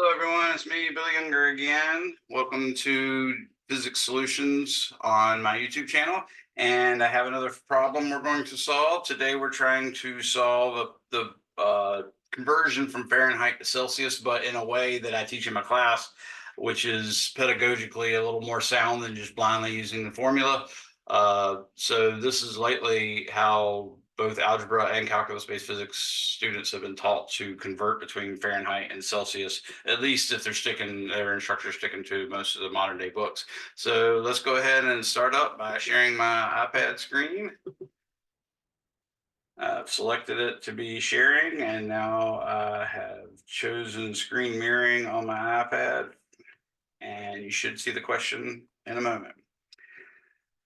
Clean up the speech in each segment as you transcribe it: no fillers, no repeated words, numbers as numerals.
Hello, everyone. It's me, Billy Younger again. Welcome to Physics Solutions on my YouTube channel. And I have another problem we're going to solve. Today, we're trying to solve the conversion from Fahrenheit to Celsius, but in a way that I teach in my class, which is pedagogically a little more sound than just blindly using the formula. So this is lately how both algebra and calculus-based physics students have been taught to convert between Fahrenheit and Celsius, at least if their instructors sticking to most of the modern day books. So let's go ahead and start up by sharing my iPad screen. I've selected it to be sharing, and now I have chosen screen mirroring on my iPad, and you should see the question in a moment.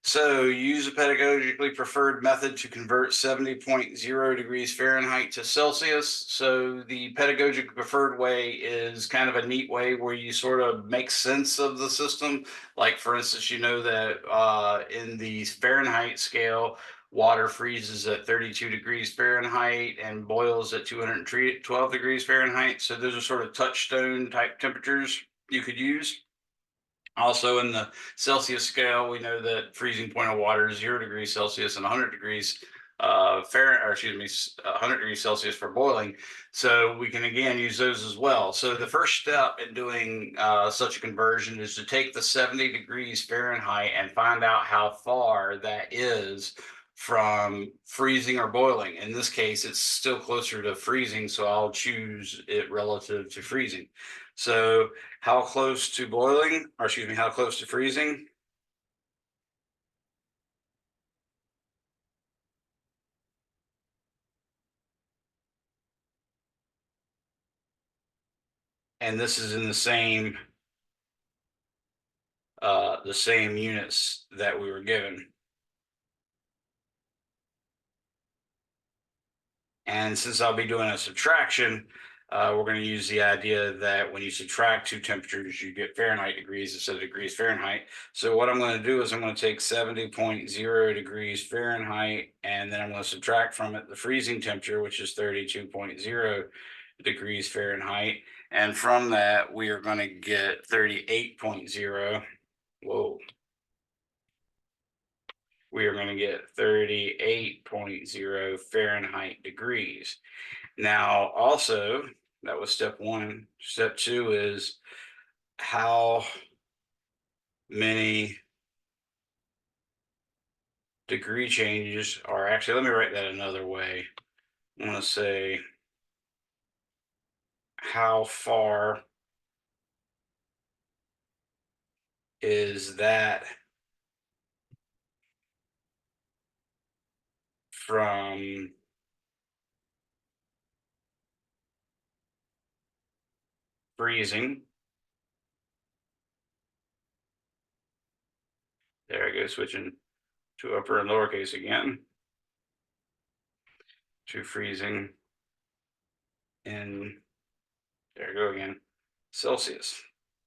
So use a pedagogically preferred method to convert 70.0 degrees Fahrenheit to Celsius. So the pedagogically preferred way is kind of a neat way where you sort of make sense of the system. Like, for instance, you know that in the Fahrenheit scale, water freezes at 32 degrees Fahrenheit and boils at 212 degrees Fahrenheit. So those are sort of touchstone type temperatures you could use. Also, in the Celsius scale, we know that freezing point of water is 0 degrees Celsius and 100 degrees Fahrenheit, or excuse me, 100 degrees Celsius for boiling. So we can again use those as well. So the first step in doing such a conversion is to take the 70 degrees Fahrenheit and find out how far that is from freezing or boiling. In this case, it's still closer to freezing, so I'll choose it relative to freezing. So how close to boiling, or excuse me, how close to freezing? And this is in the same units that we were given. And since I'll be doing a subtraction, we're going to use the idea that when you subtract two temperatures, you get Fahrenheit degrees instead of degrees Fahrenheit. So what I'm going to do is I'm going to take 70.0 degrees Fahrenheit, and then I'm going to subtract from it the freezing temperature, which is 32.0 degrees Fahrenheit. And from that, we are going to get 38.0. Whoa. We are going to get 38.0 Fahrenheit degrees. Now, also, that was step one. Step two is how many degree changes are actually, let me write that another way. I'm going to say how far is that from freezing? There I go, switching to upper and lowercase again, to freezing in, there I go again, Celsius.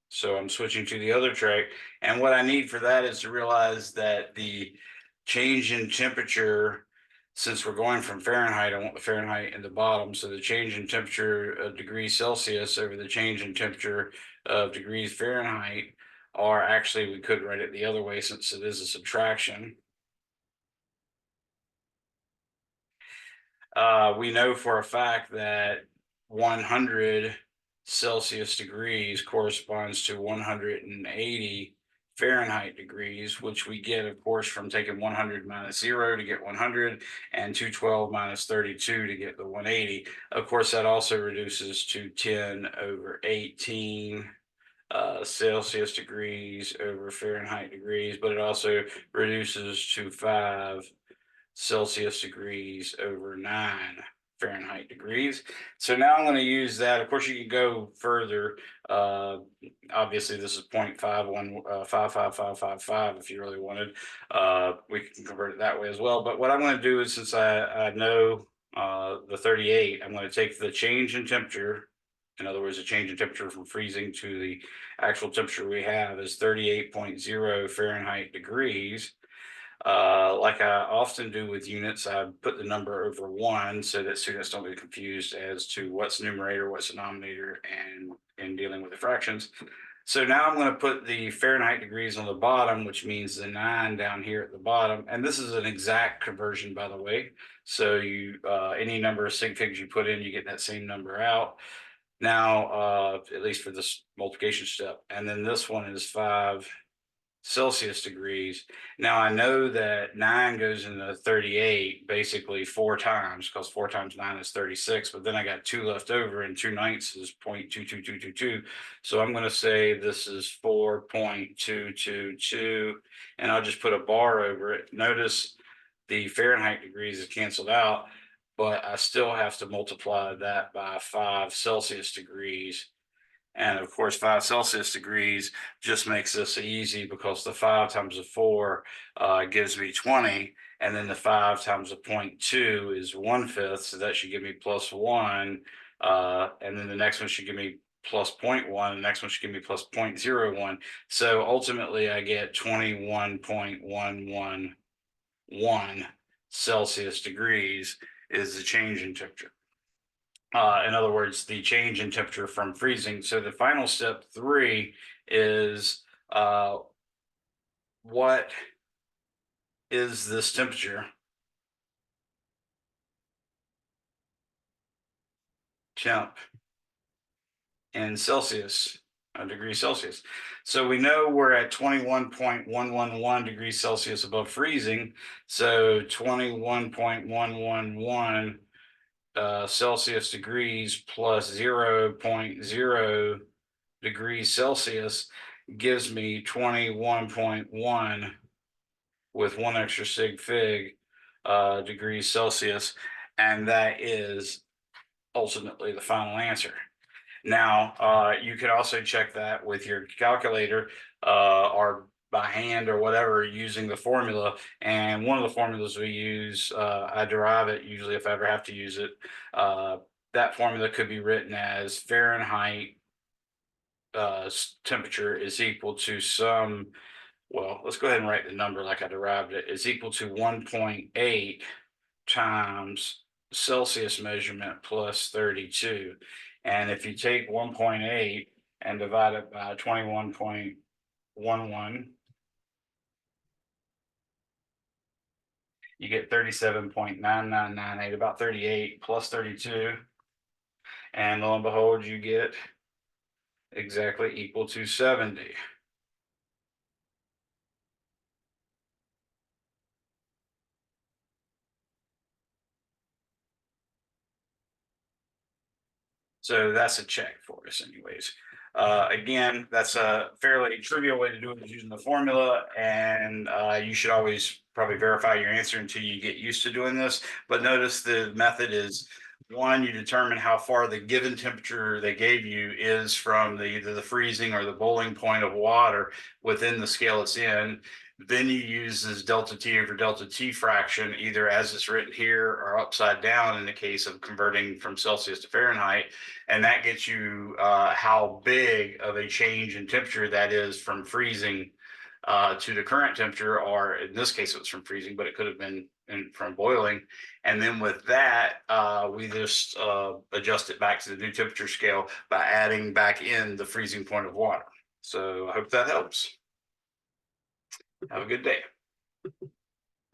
So I'm switching to the other tray. And what I need for that is to realize that the change in temperature, since we're going from Fahrenheit, I want the Fahrenheit in the bottom. So the change in temperature of degrees Celsius over the change in temperature of degrees Fahrenheit are actually, we could write it the other way since it is a subtraction. We know for a fact that 100 Celsius degrees corresponds to 180 Fahrenheit degrees, which we get, of course, from taking 100 minus 0 to get 100 and 212 minus 32 to get the 180. Of course, that also reduces to 10 over 18 Celsius degrees over Fahrenheit degrees, but it also reduces to 5 Celsius degrees over 9 Fahrenheit degrees. So now I'm going to use that. Of course, you can go further. Obviously, this is 0.55555 if you really wanted. We can convert it that way as well. But what I'm going to do is, since I know the 38, I'm going to take the change in temperature. In other words, the change in temperature from freezing to the actual temperature we have is 38.0 Fahrenheit degrees. Like I often do with units, I put the number over 1 so that students don't get confused as to what's numerator, what's denominator, and in dealing with the fractions. So now I'm going to put the Fahrenheit degrees on the bottom, which means the 9 down here at the bottom. And this is an exact conversion, by the way. So you any number of sig figs you put in, you get that same number out. Now, at least for this multiplication step. And then this one is 5 Celsius degrees. Now I know that 9 goes into 38 basically 4 times, because 4 times 9 is 36, but then I got 2 left over, and 2/9 is 0.22222. So I'm going to say this is 4.222, and I'll just put a bar over it. Notice the Fahrenheit degrees is canceled out, but I still have to multiply that by 5 Celsius degrees. And of course, 5 Celsius degrees just makes this easy, because the 5 times the 4 gives me 20. And then the 5 times the 0.2 is 1/5. So that should give me +1. And then the next one should give me plus 0.1. The next one should give me plus 0.01. So ultimately, I get 21.111 Celsius degrees is the change in temperature. In other words, the change in temperature from freezing. So the final step 3 is what is this temperature? Temp in Celsius, degrees Celsius. So we know we're at 21.111 degrees Celsius above freezing. So 21.111 Celsius degrees plus 0.0 degrees Celsius gives me 21.1 with 1 extra sig fig degrees Celsius, and that is ultimately the final answer. Now, you could also check that with your calculator or by hand or whatever, using the formula. And one of the formulas we use, I derive it usually if I ever have to use it. That formula could be written as Fahrenheit temperature is equal to some, well, let's go ahead and write the number like I derived it, is equal to 1.8 times Celsius measurement plus 32. And if you take 1.8 and divide it by 21.11, you get 37.9998, about 38 plus 32. And lo and behold, you get exactly equal to 70. So that's a check for us anyways. Again, that's a fairly trivial way to do it, is using the formula, and you should always probably verify your answer until you get used to doing this. But notice the method is, 1, you determine how far the given temperature they gave you is from either the freezing or the boiling point of water within the scale it's in. Then you use this delta T over delta T fraction, either as it's written here or upside down in the case of converting from Celsius to Fahrenheit. And that gets you how big of a change in temperature that is from freezing to the current temperature, or in this case, it was from freezing, but it could have been from boiling. And then with that, we just adjust it back to the new temperature scale by adding back in the freezing point of water. So I hope that helps. Have a good day.